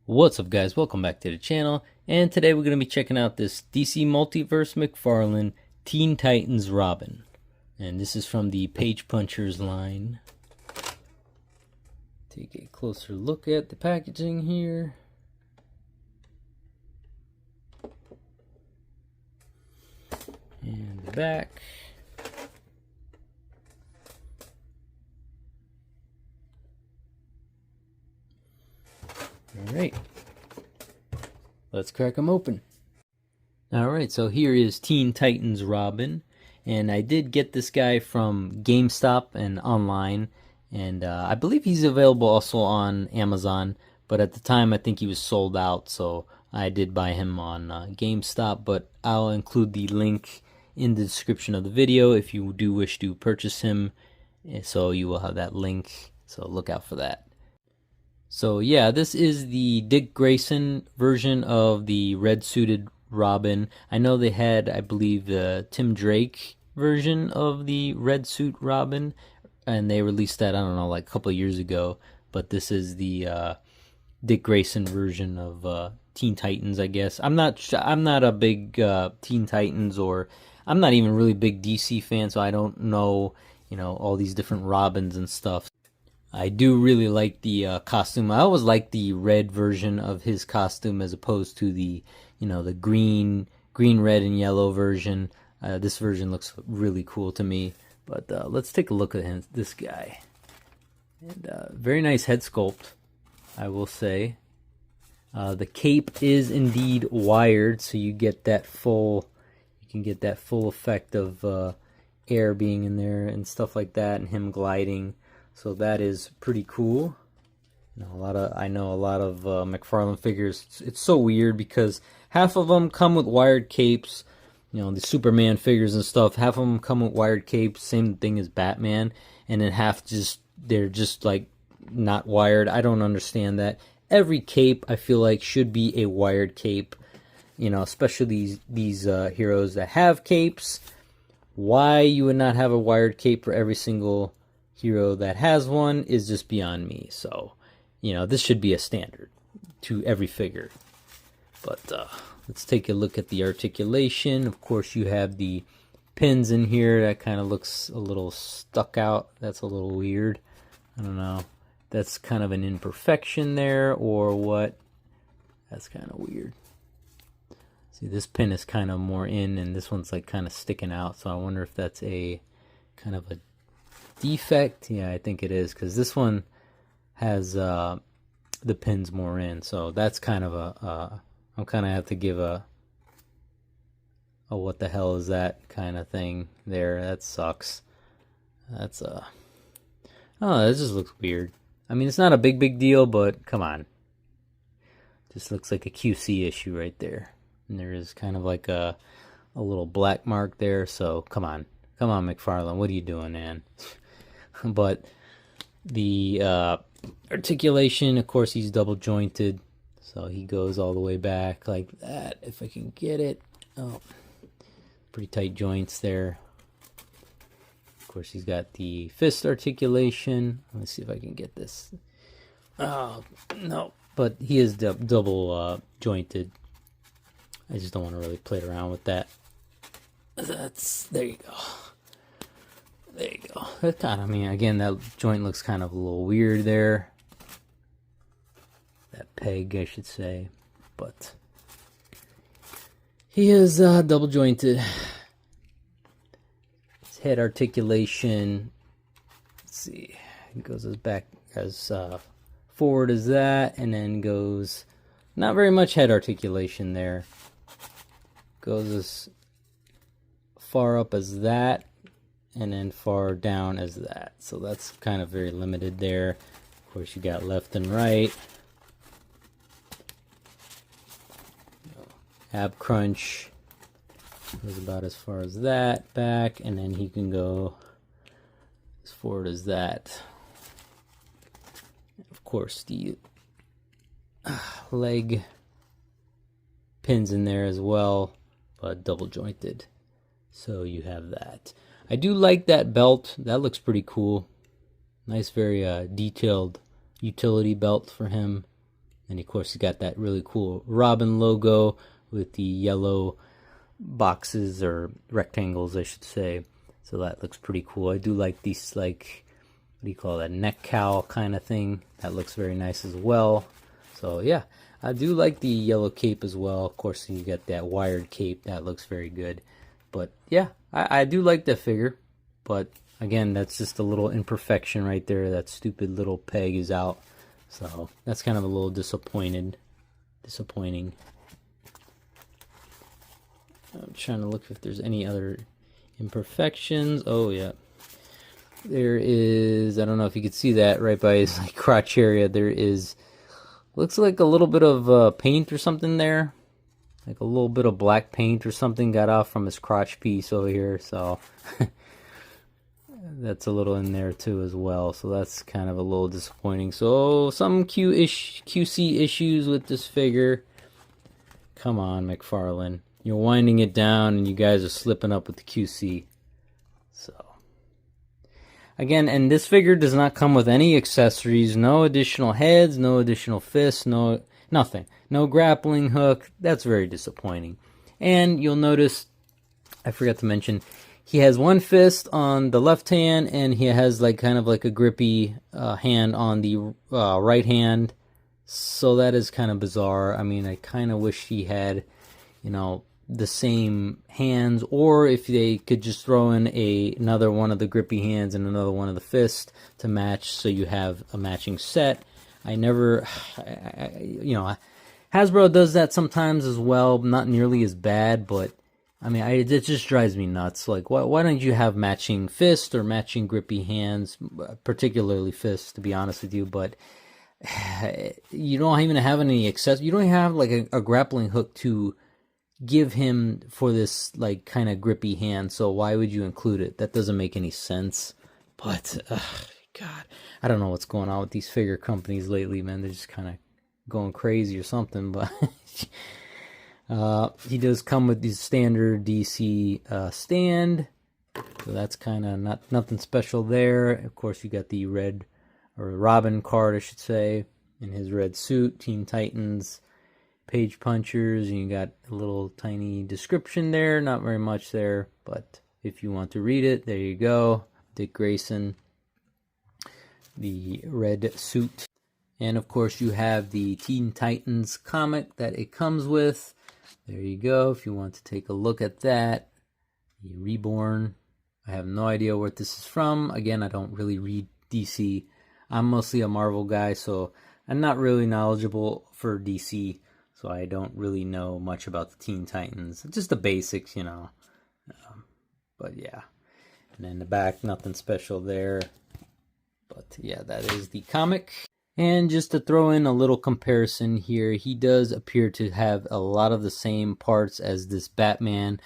What's up, guys? Welcome back to the channel, and today we're going to be checking out this DC Multiverse McFarlane Teen Titans Robin, and this is from the Page Punchers line. Take a closer look at the packaging here. And the back. Alright, let's crack them open. Alright, so here is Teen Titans Robin, and I did get this guy from GameStop and online, and I believe he's available also on Amazon, but at the time I think he was sold out, so I did buy him on GameStop, but I'll include the link in the description of the video if you do wish to purchase him, so you will have that link, so look out for that. So yeah, this is the Dick Grayson version of the red-suited Robin. I know they had, I believe, the Tim Drake version of the red suit Robin, and they released that, I don't know, like a couple of years ago. But this is the Dick Grayson version of Teen Titans, I guess. I'm not a big Teen Titans, or I'm not even really big DC fan, so I don't know, all these different Robins and stuff. I do really like the costume. I always like the red version of his costume as opposed to the, the green, red, and yellow version. This version looks really cool to me. But let's take a look at him, this guy. And very nice head sculpt, I will say. The cape is indeed wired, so you get that full, effect of air being in there and stuff like that, and him gliding. So that is pretty cool. I know a lot of McFarlane figures. It's so weird because half of them come with wired capes. The Superman figures and stuff. Half of them come with wired capes. Same thing as Batman. And then half they're just like not wired. I don't understand that. Every cape I feel like should be a wired cape. Especially these heroes that have capes. Why you would not have a wired cape for every single hero that has one is just beyond me. So, this should be a standard to every figure. But let's take a look at the articulation. Of course, you have the pins in here. That kind of looks a little stuck out. That's a little weird. I don't know. That's kind of an imperfection there, or what? That's kind of weird. See, this pin is kind of more in, and this one's like kind of sticking out. So I wonder if that's a kind of a defect. Yeah, I think it is, because this one has the pins more in, so that's kind of I'm kind of have to give a what the hell is that kind of thing there. That sucks. That's oh, that just looks weird. I mean, it's not a big deal, but come on, just looks like a QC issue right there, and there is kind of like a little black mark there. So come on McFarlane, what are you doing, man? But the articulation, of course, he's double jointed, so he goes all the way back like that, if I can get it. Oh, pretty tight joints there. Of course, he's got the fist articulation. Let's see if I can get this. Oh, no, but he is double jointed. I just don't want to really play around with that. There you go. There you go. That kind of, again, that joint looks kind of a little weird there. That peg, I should say. But he is double jointed. His head articulation, let's see, it goes as back as forward as that, and then goes not very much head articulation there. Goes as far up as that, and then far down as that. So that's kind of very limited there. Of course, you got left and right. Ab crunch goes about as far as that back, and then he can go as forward as that. Of course, the leg pins in there as well, but double jointed. So you have that. I do like that belt. That looks pretty cool. Nice, very detailed utility belt for him. And of course, you got that really cool Robin logo with the yellow boxes or rectangles, I should say. So that looks pretty cool. I do like these, like, what do you call that, neck cowl kind of thing. That looks very nice as well. So yeah, I do like the yellow cape as well. Of course, you got that wired cape. That looks very good. But yeah, I do like the figure. But again, that's just a little imperfection right there. That stupid little peg is out. So that's kind of a little disappointing. I'm trying to look if there's any other imperfections. Oh yeah, there is. I don't know if you could see that right by his like crotch area. There is, looks like a little bit of paint or something there, like a little bit of black paint or something got off from his crotch piece over here. So that's a little in there too as well. So that's kind of a little disappointing. So some QC issues with this figure. Come on, McFarlane. You're winding it down and you guys are slipping up with the QC. So again, and this figure does not come with any accessories, no additional heads, no additional fists, nothing. No grappling hook. That's very disappointing. And you'll notice, I forgot to mention, he has one fist on the left hand and he has like kind of like a grippy hand on the right hand. So that is kind of bizarre. I mean, I kind of wish he had, you know, the same hands, or if they could just throw in another one of the grippy hands and another one of the fists to match, so you have a matching set. You know, Hasbro does that sometimes as well, not nearly as bad, but I mean, it just drives me nuts. Like, why don't you have matching fists or matching grippy hands, particularly fists, to be honest with you, but you don't even have any access. You don't have like a grappling hook to give him for this like kind of grippy hand, so why would you include it? That doesn't make any sense. But God, I don't know what's going on with these figure companies lately, man. They're just kind of going crazy or something. But he does come with the standard DC stand, so that's kind of nothing special there. Of course, you got the red, or Robin card, I should say, in his red suit, Teen Titans, page punchers, and you got a little tiny description there, not very much there, but if you want to read it, there you go. Dick Grayson, the red suit, and of course you have the Teen Titans comic that it comes with. There you go, if you want to take a look at that. The Reborn, I have no idea what this is from. Again, I don't really read DC. I'm mostly a Marvel guy, so I'm not really knowledgeable for DC. So I don't really know much about the Teen Titans. Just the basics, you know. But yeah. And then the back, nothing special there. But yeah, that is the comic. And just to throw in a little comparison here, he does appear to have a lot of the same parts as this Batman.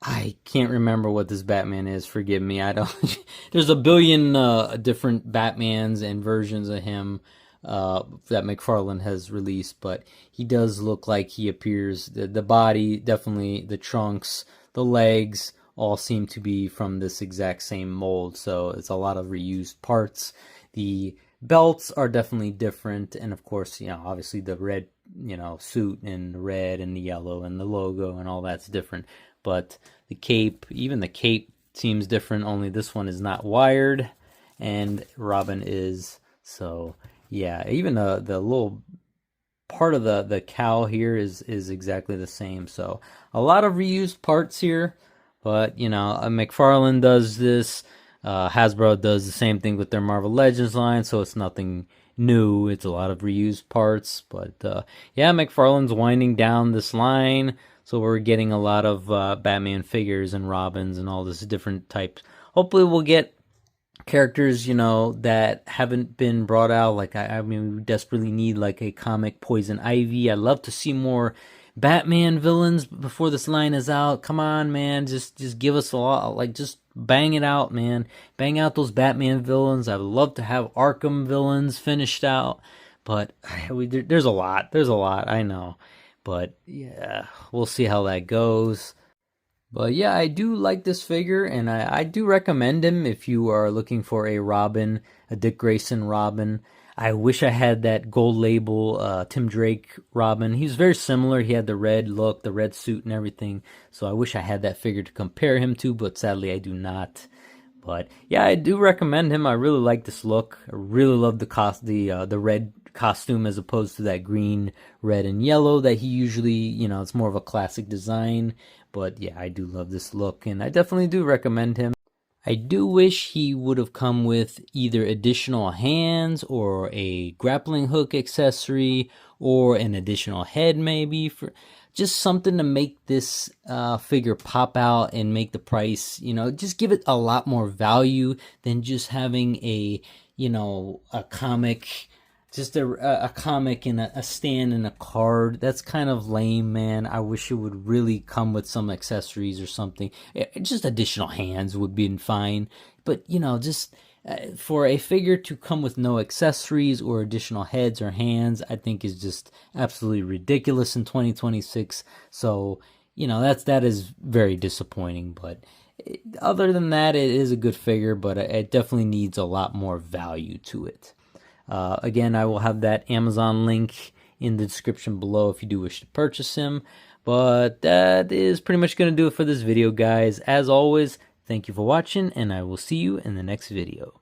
I can't remember what this Batman is, forgive me. I don't. There's a billion different Batmans and versions of him that McFarlane has released, but he does look like he appears. The body, definitely, the trunks, the legs, all seem to be from this exact same mold, so it's a lot of reused parts. The belts are definitely different, and of course, you know, obviously the red, you know, suit and the red and the yellow and the logo and all that's different, but the cape, even the cape seems different, only this one is not wired, and Robin is, so yeah, even the little part of the cowl here is exactly the same. So a lot of reused parts here, but you know, McFarlane does this, Hasbro does the same thing with their Marvel Legends line, so it's nothing new. It's a lot of reused parts, but yeah, McFarlane's winding down this line, so we're getting a lot of Batman figures and Robins and all this different types. Hopefully we'll get characters, you know, that haven't been brought out. Like, I mean, we desperately need like a comic Poison Ivy. I'd love to see more Batman villains before this line is out. Come on, man, just give us a lot, like, just bang it out, man. Bang out those Batman villains. I would love to have Arkham villains finished out, but there's a lot, I know, but yeah, we'll see how that goes. But yeah, I do like this figure, and I do recommend him if you are looking for a Robin, a Dick Grayson Robin. I wish I had that gold label Tim Drake Robin. He's very similar. He had the red look, the red suit and everything. So I wish I had that figure to compare him to, but sadly I do not. But yeah, I do recommend him. I really like this look. I really love the red costume as opposed to that green, red, and yellow that he usually, it's more of a classic design. But yeah, I do love this look, and I definitely do recommend him. I do wish he would have come with either additional hands or a grappling hook accessory or an additional head maybe, for just something to make this figure pop out and make the price, just give it a lot more value than just having a comic, just a comic and a stand and a card. That's kind of lame, man. I wish it would really come with some accessories or something. Just additional hands would be fine. But, just for a figure to come with no accessories or additional heads or hands, I think is just absolutely ridiculous in 2026. So, that is very disappointing. But other than that, it is a good figure, but it definitely needs a lot more value to it. Again, I will have that Amazon link in the description below if you do wish to purchase him. But that is pretty much going to do it for this video, guys. As always, thank you for watching, and I will see you in the next video.